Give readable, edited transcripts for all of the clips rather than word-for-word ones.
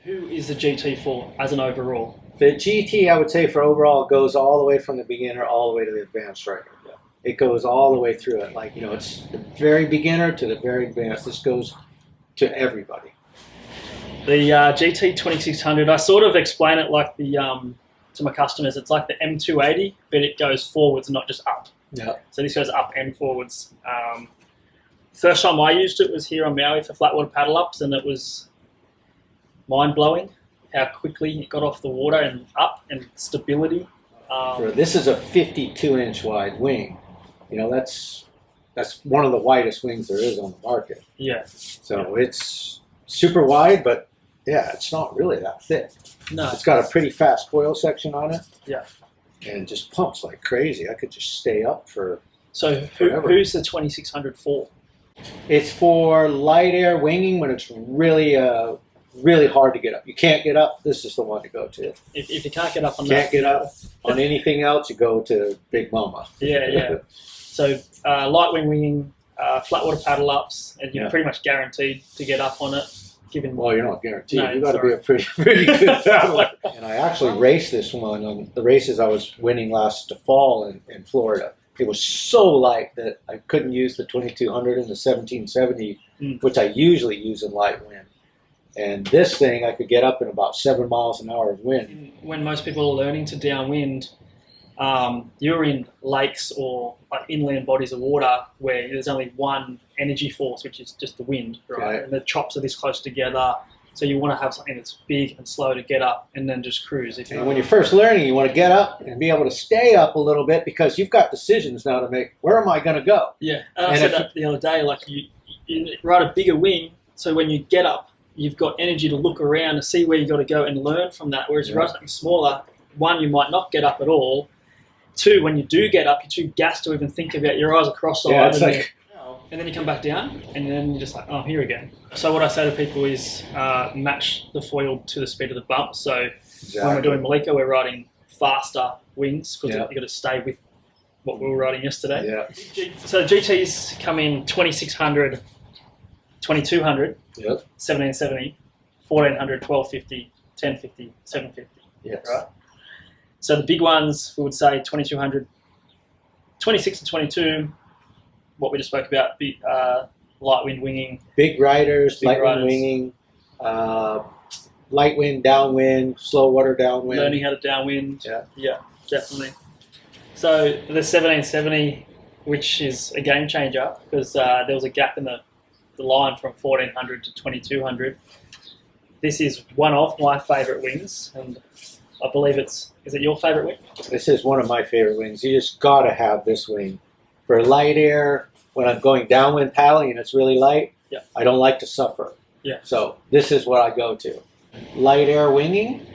Who is the GT for as an overall? The GT, I would say, for overall, goes all the way from the beginner all the way to the advanced rider. Yeah. It goes all the way through it. Like, it's the very beginner to the very advanced. This goes to everybody. The GT 2600, I sort of explain it like the to my customers. It's like the M280, but it goes forwards, not just up. Yeah. So this goes up and forwards. First time I used it was here on Maui for flat water paddle ups, and it was mind-blowing how quickly it got off the water and up, and stability. This is a 52-inch wide wing. That's one of the widest wings there is on the market. Yeah. So it's super wide, but yeah, it's not really that thick. No. It's got a pretty fast coil section on it. Yeah. And it just pumps like crazy. I could just stay up for So forever. Who's the 2600 for? It's for light air winging when it's really really hard to get up. You can't get up, this is the one to go to. If you can't get up on Can't get up on anything else, you go to Big Mama. Yeah. So light wing winging, flat water paddle ups, and you're pretty much guaranteed to get up on it. Well, you're not guaranteed. No, You've got to be a pretty good paddler. And I actually raced this one on the races I was winning last fall in Florida. It was so light that I couldn't use the 2200 and the 1770, which I usually use in light wind. And this thing, I could get up in about 7 miles an hour of wind. When most people are learning to downwind, you're in lakes or like inland bodies of water where there's only one energy force, which is just the wind, right? Okay. And the chops are this close together. So you want to have something that's big and slow to get up and then just cruise. And when you're first learning, you want to get up and be able to stay up a little bit because you've got decisions now to make. Where am I going to go? Yeah, and I said that the other day, like you ride a bigger wing, so when you get up, you've got energy to look around and see where you got to go and learn from that. Whereas you ride something smaller, one, you might not get up at all. Two, when you do get up, you're too gassed to even think about your eyes are cross-eyed. Yeah, it's like... And then you come back down, and then you're just like, oh, here again. So what I say to people is match the foil to the speed of the bump. So when we're doing Malika, we're riding faster wings because you've got to stay with what we were riding yesterday. Yeah. So GTs come in 2600, 2200, 1770, 1400, 1250, 1050, 750. Yes. Right? So the big ones, we would say 2200, 26 to 22, what we just spoke about, light wind winging. Big riders, light wind winging, light wind, downwind, slow water downwind. Learning how to downwind. Yeah, definitely. So the 1770, which is a game changer because there was a gap in the line from 1400 to 2200. This is one of my favourite wings, and I believe is it your favourite wing? This is one of my favorite wings. You just got to have this wing. For light air, when I'm going downwind paddling and it's really light, I don't like to suffer. So this is what I go to. Light air winging,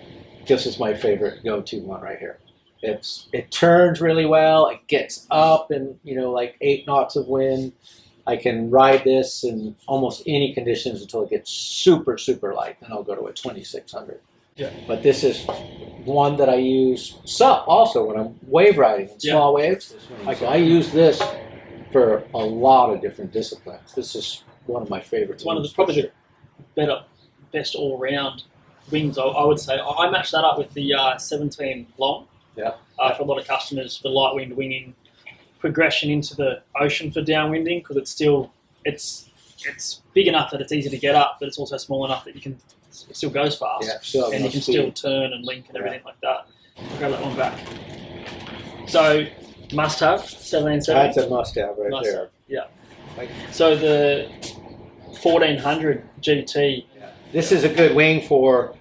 this is my favorite go-to one right here. It turns really well. It gets up in like 8 knots of wind. I can ride this in almost any conditions until it gets super, super light. Then I'll go to a 2600. Yeah. But this is one that I use also when I'm wave riding in small waves. I use this for a lot of different disciplines. This is one of my favorites. It's one of the probably the best all-round wings, I would say. I matched that up with the 17 long. Yeah. For a lot of customers for light wind winging, progression into the ocean for downwinding because it's big enough that it's easy to get up, but it's also small enough that it still goes fast, and you can still turn and link and everything like that. Grab that one back. So must have 1770. That's a must have right there. Yeah. So the 1400 GT. Yeah. This is a good wing for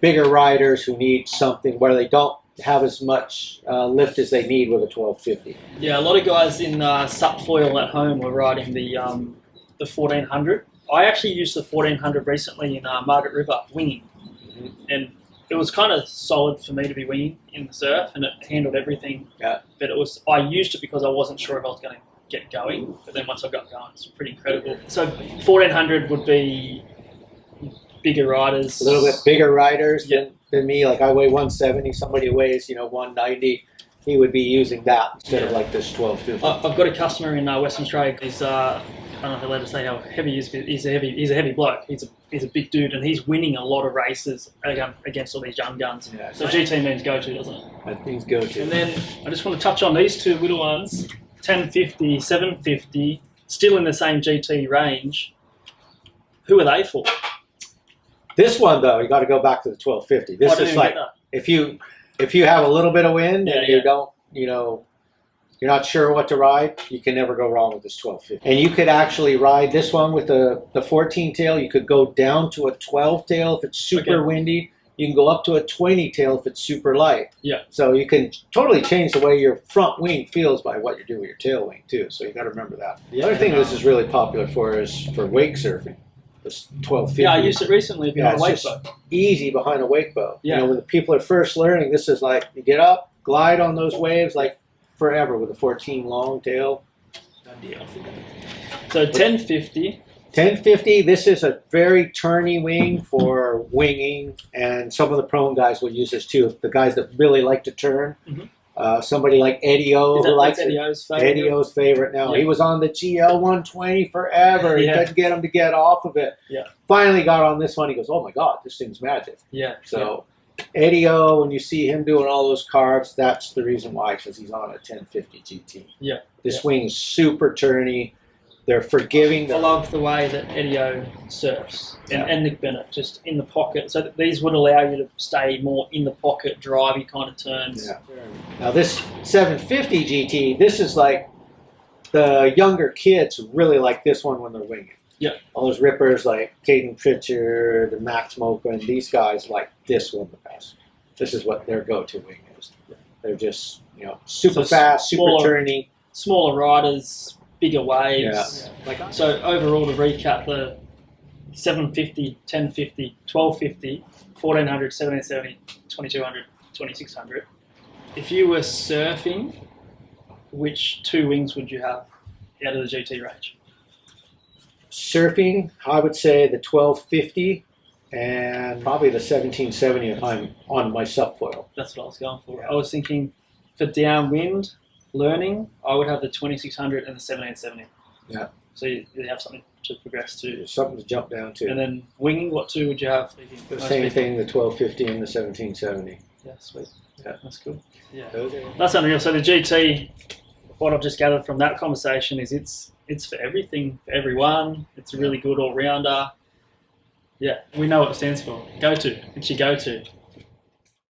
bigger riders who need something where they don't have as much lift as they need with a 1250. Yeah, a lot of guys in sup foil at home were riding the 1400. I actually used the 1400 recently in Margaret River winging, and it was kind of solid for me to be winging in the surf, and it handled everything. Yeah. But I used it because I wasn't sure if I was going to get going, but then once I got going, it's pretty incredible. So 1400 would be bigger riders. A little bit bigger riders than me. Like I weigh 170, somebody weighs 190. He would be using that instead of like this 1250. I've got a customer in Western Australia. He's I don't know if they're allowed to say how heavy he is, but he's a heavy bloke. He's a big dude, and he's winning a lot of races against all these young guns. Yeah, so GT means go-to, doesn't it? That means go-to. And then I just want to touch on these two little ones, 1050, 750, still in the same GT range. Who are they for? This one though, you got to go back to the 1250. This is like if you have a little bit of wind and you don't, you're not sure what to ride, you can never go wrong with this 1250. And you could actually ride this one with the 14 tail. You could go down to a 12 tail if it's super windy. You can go up to a 20 tail if it's super light. Yeah. So you can totally change the way your front wing feels by what you do with your tail wing too. So you got to remember that. The other thing this is really popular for is for wake surfing. This 1250. Yeah, I used it recently behind a wake boat. Easy behind a wake boat. Yeah. When the people are first learning, this is like you get up, glide on those waves like forever with a 14 long tail. Done deal. So 1050. 1050, this is a very turny wing for winging, and some of the prone guys will use this too. The guys that really like to turn. Somebody like Eddie O, who likes Eddie-O's favorite? Eddie O's favorite now. Yeah. He was on the GL 120 forever. He couldn't get him to get off of it. Yeah. Finally got on this one. He goes, oh my God, this thing's magic. Yeah. So Eddie O, when you see him doing all those carves, that's the reason why, because he's on a 1050 GT. Yeah. This wing is super turny. They're forgiving. I love the way that Eddie-O surfs and Nick Bennett, just in the pocket. So that these would allow you to stay more in the pocket, drivey kind of turns. Yeah. Now this 750 GT, this is like the younger kids really like this one when they're winging. Yeah. All those rippers like Caden Pritchard, and Max Mocha, and these guys like this one the best. This is what their go-to wing is. They're just super fast, super turny. Smaller riders. Bigger waves. Yeah. So overall, to recap, the 750, 1050, 1250, 1400, 1770, 2200, 2600. If you were surfing, which two wings would you have out of the GT range? Surfing, I would say the 1250 and probably the 1770 if I'm on my subfoil. That's what I was going for. Yeah. I was thinking for downwind, learning, I would have the 2600 and the 1770. Yeah. So you have something to progress to. There's something to jump down to. And then winging, what two would you have? The same thing, the 1250 and the 1770. Yeah, sweet. Yeah. That's cool. Yeah. Okay. That's unreal. So the GT, what I've just gathered from that conversation is it's for everything, for everyone. It's a really good all-rounder. Yeah, we know what it stands for. Go-to. It's your go-to.